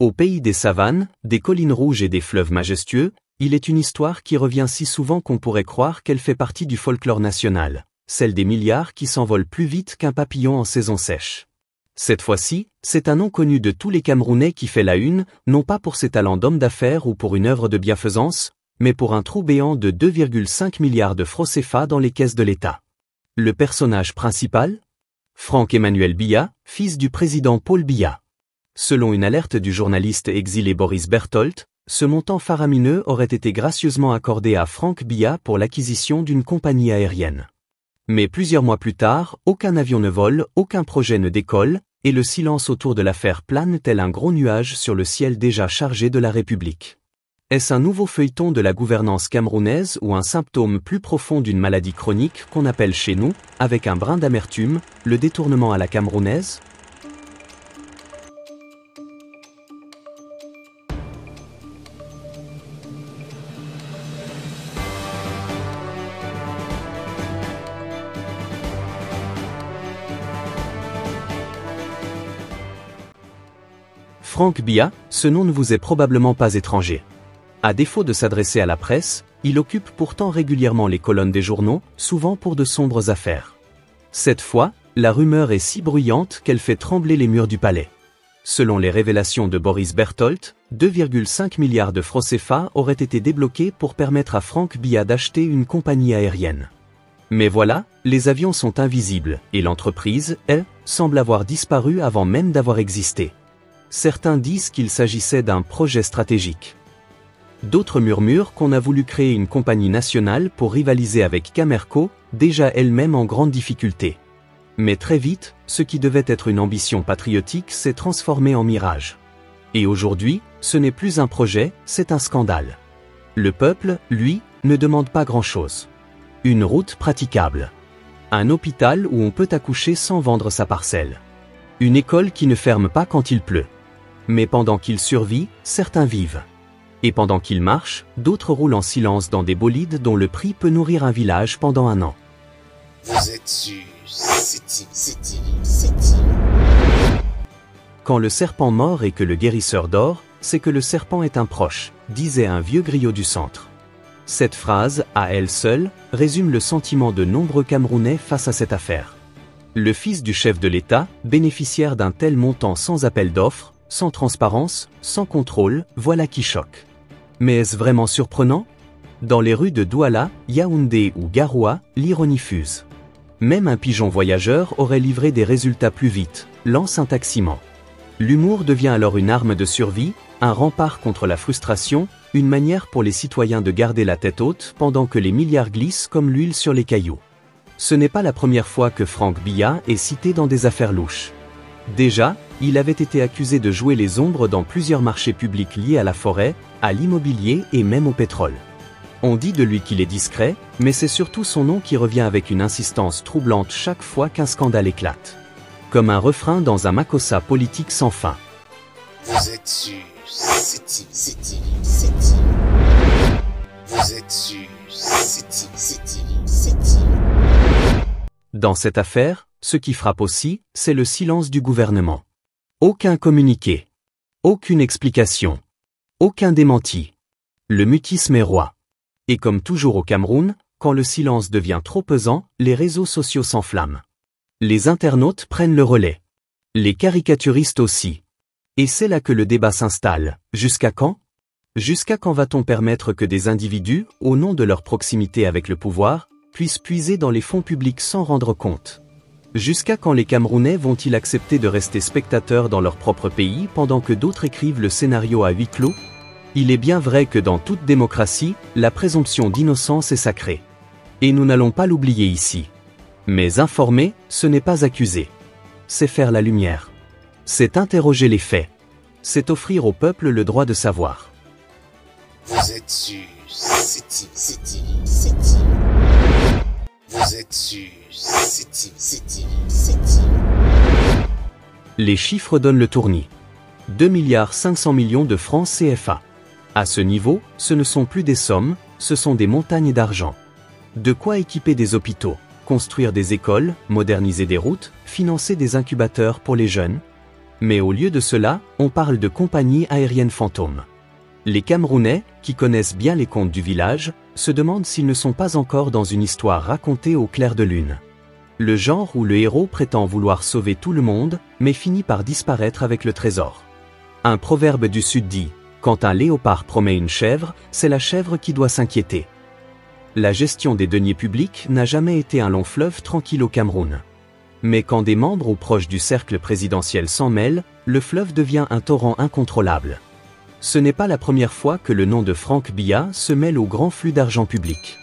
Au pays des savanes, des collines rouges et des fleuves majestueux, il est une histoire qui revient si souvent qu'on pourrait croire qu'elle fait partie du folklore national, celle des milliards qui s'envolent plus vite qu'un papillon en saison sèche. Cette fois-ci, c'est un nom connu de tous les Camerounais qui fait la une, non pas pour ses talents d'homme d'affaires ou pour une œuvre de bienfaisance, mais pour un trou béant de 2,5 milliards de francs CFA dans les caisses de l'État. Le personnage principal ? Franck-Emmanuel Biya, fils du président Paul Biya. Selon une alerte du journaliste exilé Boris Berthold, ce montant faramineux aurait été gracieusement accordé à Franck Biya pour l'acquisition d'une compagnie aérienne. Mais plusieurs mois plus tard, aucun avion ne vole, aucun projet ne décolle, et le silence autour de l'affaire plane tel un gros nuage sur le ciel déjà chargé de la République. Est-ce un nouveau feuilleton de la gouvernance camerounaise ou un symptôme plus profond d'une maladie chronique qu'on appelle chez nous, avec un brin d'amertume, le détournement à la camerounaise ? Franck Biya, ce nom ne vous est probablement pas étranger. À défaut de s'adresser à la presse, il occupe pourtant régulièrement les colonnes des journaux, souvent pour de sombres affaires. Cette fois, la rumeur est si bruyante qu'elle fait trembler les murs du palais. Selon les révélations de Boris Berthold, 2,5 milliards de francs CFA auraient été débloqués pour permettre à Franck Biya d'acheter une compagnie aérienne. Mais voilà, les avions sont invisibles, et l'entreprise, elle, semble avoir disparu avant même d'avoir existé. Certains disent qu'il s'agissait d'un projet stratégique. D'autres murmurent qu'on a voulu créer une compagnie nationale pour rivaliser avec Camerco, déjà elle-même en grande difficulté. Mais très vite, ce qui devait être une ambition patriotique s'est transformé en mirage. Et aujourd'hui, ce n'est plus un projet, c'est un scandale. Le peuple, lui, ne demande pas grand-chose. Une route praticable. Un hôpital où on peut accoucher sans vendre sa parcelle. Une école qui ne ferme pas quand il pleut. Mais pendant qu'il survit, certains vivent. Et pendant qu'il marche, d'autres roulent en silence dans des bolides dont le prix peut nourrir un village pendant un an. Vous êtes sur c'est Quand le serpent mord et que le guérisseur dort, c'est que le serpent est un proche, disait un vieux griot du centre. Cette phrase, à elle seule, résume le sentiment de nombreux Camerounais face à cette affaire. Le fils du chef de l'État, bénéficiaire d'un tel montant sans appel d'offres, sans transparence, sans contrôle, voilà qui choque. Mais est-ce vraiment surprenant ? Dans les rues de Douala, Yaoundé ou Garoua, l'ironie fuse. Même un pigeon voyageur aurait livré des résultats plus vite, lance un taximan. L'humour devient alors une arme de survie, un rempart contre la frustration, une manière pour les citoyens de garder la tête haute pendant que les milliards glissent comme l'huile sur les cailloux. Ce n'est pas la première fois que Franck Biya est cité dans des affaires louches. Déjà, il avait été accusé de jouer les ombres dans plusieurs marchés publics liés à la forêt, à l'immobilier et même au pétrole. On dit de lui qu'il est discret, mais c'est surtout son nom qui revient avec une insistance troublante chaque fois qu'un scandale éclate. Comme un refrain dans un makossa politique sans fin. Vous êtes sur c'est Vous êtes sur c'est Dans cette affaire, ce qui frappe aussi, c'est le silence du gouvernement. Aucun communiqué. Aucune explication. Aucun démenti. Le mutisme est roi. Et comme toujours au Cameroun, quand le silence devient trop pesant, les réseaux sociaux s'enflamment. Les internautes prennent le relais. Les caricaturistes aussi. Et c'est là que le débat s'installe. Jusqu'à quand ? Jusqu'à quand va-t-on permettre que des individus, au nom de leur proximité avec le pouvoir, puissent puiser dans les fonds publics sans rendre compte ? Jusqu'à quand les Camerounais vont-ils accepter de rester spectateurs dans leur propre pays pendant que d'autres écrivent le scénario à huis clos ? Il est bien vrai que dans toute démocratie, la présomption d'innocence est sacrée. Et nous n'allons pas l'oublier ici. Mais informer, ce n'est pas accuser. C'est faire la lumière. C'est interroger les faits. C'est offrir au peuple le droit de savoir. Vous êtes sur c'est Vous êtes sur c'est Les chiffres donnent le tournis. 2,5 milliards de francs CFA. À ce niveau, ce ne sont plus des sommes, ce sont des montagnes d'argent. De quoi équiper des hôpitaux, construire des écoles, moderniser des routes, financer des incubateurs pour les jeunes. Mais au lieu de cela, on parle de compagnie aérienne fantôme. Les Camerounais, qui connaissent bien les contes du village, se demandent s'ils ne sont pas encore dans une histoire racontée au clair de lune. Le genre où le héros prétend vouloir sauver tout le monde, mais finit par disparaître avec le trésor. Un proverbe du Sud dit « Quand un léopard promet une chèvre, c'est la chèvre qui doit s'inquiéter ». La gestion des deniers publics n'a jamais été un long fleuve tranquille au Cameroun. Mais quand des membres ou proches du cercle présidentiel s'en mêlent, le fleuve devient un torrent incontrôlable. Ce n'est pas la première fois que le nom de Franck Biya se mêle au grand flux d'argent public.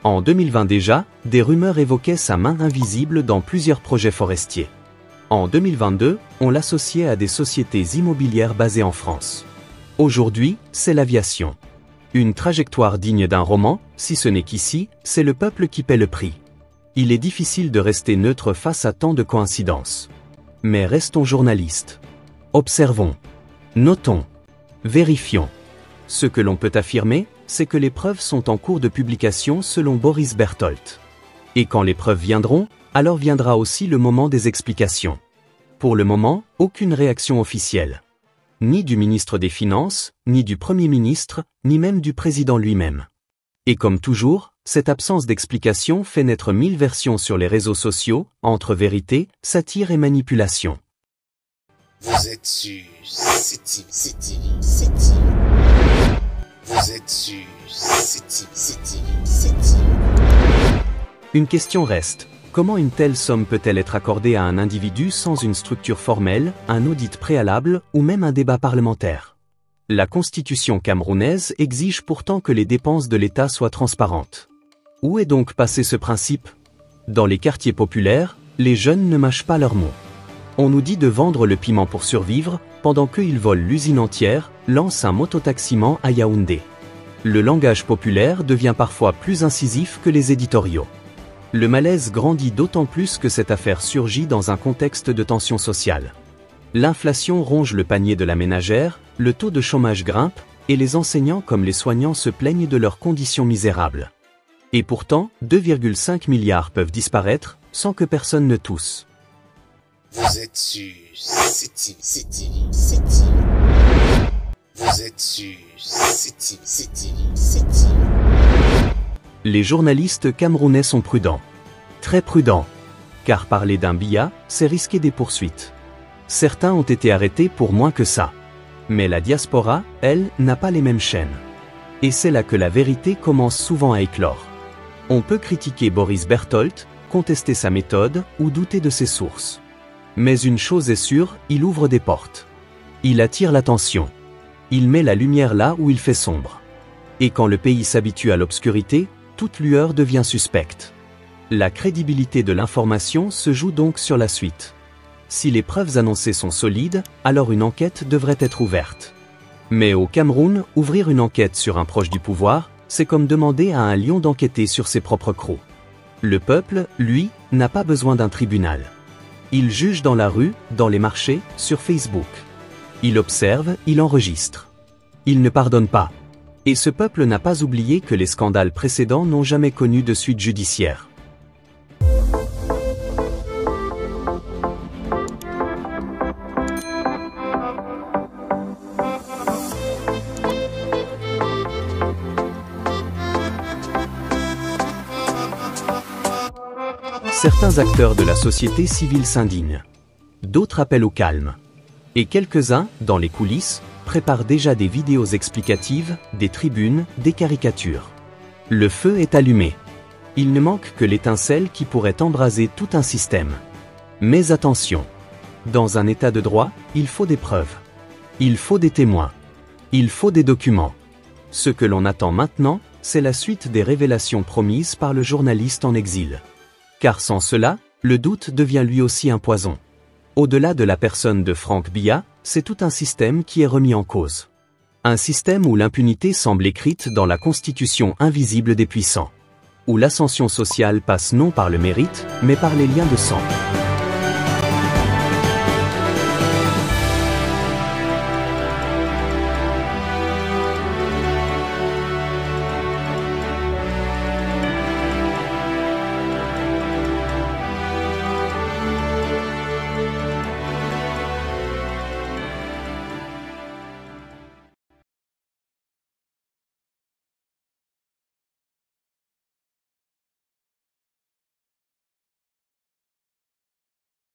En 2020 déjà, des rumeurs évoquaient sa main invisible dans plusieurs projets forestiers. En 2022, on l'associait à des sociétés immobilières basées en France. Aujourd'hui, c'est l'aviation. Une trajectoire digne d'un roman, si ce n'est qu'ici, c'est le peuple qui paie le prix. Il est difficile de rester neutre face à tant de coïncidences. Mais restons journalistes. Observons. Notons. Vérifions. Ce que l'on peut affirmer, c'est que les preuves sont en cours de publication selon Boris Berthold. Et quand les preuves viendront, alors viendra aussi le moment des explications. Pour le moment, aucune réaction officielle. Ni du ministre des Finances, ni du Premier ministre, ni même du président lui-même. Et comme toujours, cette absence d'explication fait naître 1000 versions sur les réseaux sociaux, entre vérité, satire et manipulation. Vous êtes sur CTV. Vous êtes sur CTV. Une question reste. Comment une telle somme peut-elle être accordée à un individu sans une structure formelle, un audit préalable ou même un débat parlementaire? La constitution camerounaise exige pourtant que les dépenses de l'État soient transparentes. Où est donc passé ce principe? Dans les quartiers populaires, les jeunes ne mâchent pas leurs mots. On nous dit de vendre le piment pour survivre, pendant qu'ils volent l'usine entière, lancent un mototaximan à Yaoundé. Le langage populaire devient parfois plus incisif que les éditoriaux. Le malaise grandit d'autant plus que cette affaire surgit dans un contexte de tension sociale. L'inflation ronge le panier de la ménagère, le taux de chômage grimpe, et les enseignants comme les soignants se plaignent de leurs conditions misérables. Et pourtant, 2,5 milliards peuvent disparaître, sans que personne ne tousse. Vous êtes sur CTV. Vous êtes sur CTV. Les journalistes camerounais sont prudents. Très prudents. Car parler d'un Biya, c'est risquer des poursuites. Certains ont été arrêtés pour moins que ça. Mais la diaspora, elle, n'a pas les mêmes chaînes. Et c'est là que la vérité commence souvent à éclore. On peut critiquer Boris Berthold, contester sa méthode ou douter de ses sources. Mais une chose est sûre, il ouvre des portes. Il attire l'attention. Il met la lumière là où il fait sombre. Et quand le pays s'habitue à l'obscurité, toute lueur devient suspecte. La crédibilité de l'information se joue donc sur la suite. Si les preuves annoncées sont solides, alors une enquête devrait être ouverte. Mais au Cameroun, ouvrir une enquête sur un proche du pouvoir, c'est comme demander à un lion d'enquêter sur ses propres crocs. Le peuple, lui, n'a pas besoin d'un tribunal. Il juge dans la rue, dans les marchés, sur Facebook. Il observe, il enregistre. Il ne pardonne pas. Et ce peuple n'a pas oublié que les scandales précédents n'ont jamais connu de suite judiciaire. Certains acteurs de la société civile s'indignent. D'autres appellent au calme. Et quelques-uns, dans les coulisses, préparent déjà des vidéos explicatives, des tribunes, des caricatures. Le feu est allumé. Il ne manque que l'étincelle qui pourrait embraser tout un système. Mais attention. Dans un état de droit, il faut des preuves. Il faut des témoins. Il faut des documents. Ce que l'on attend maintenant, c'est la suite des révélations promises par le journaliste en exil. Car sans cela, le doute devient lui aussi un poison. Au-delà de la personne de Franck Biya, c'est tout un système qui est remis en cause. Un système où l'impunité semble écrite dans la constitution invisible des puissants. Où l'ascension sociale passe non par le mérite, mais par les liens de sang.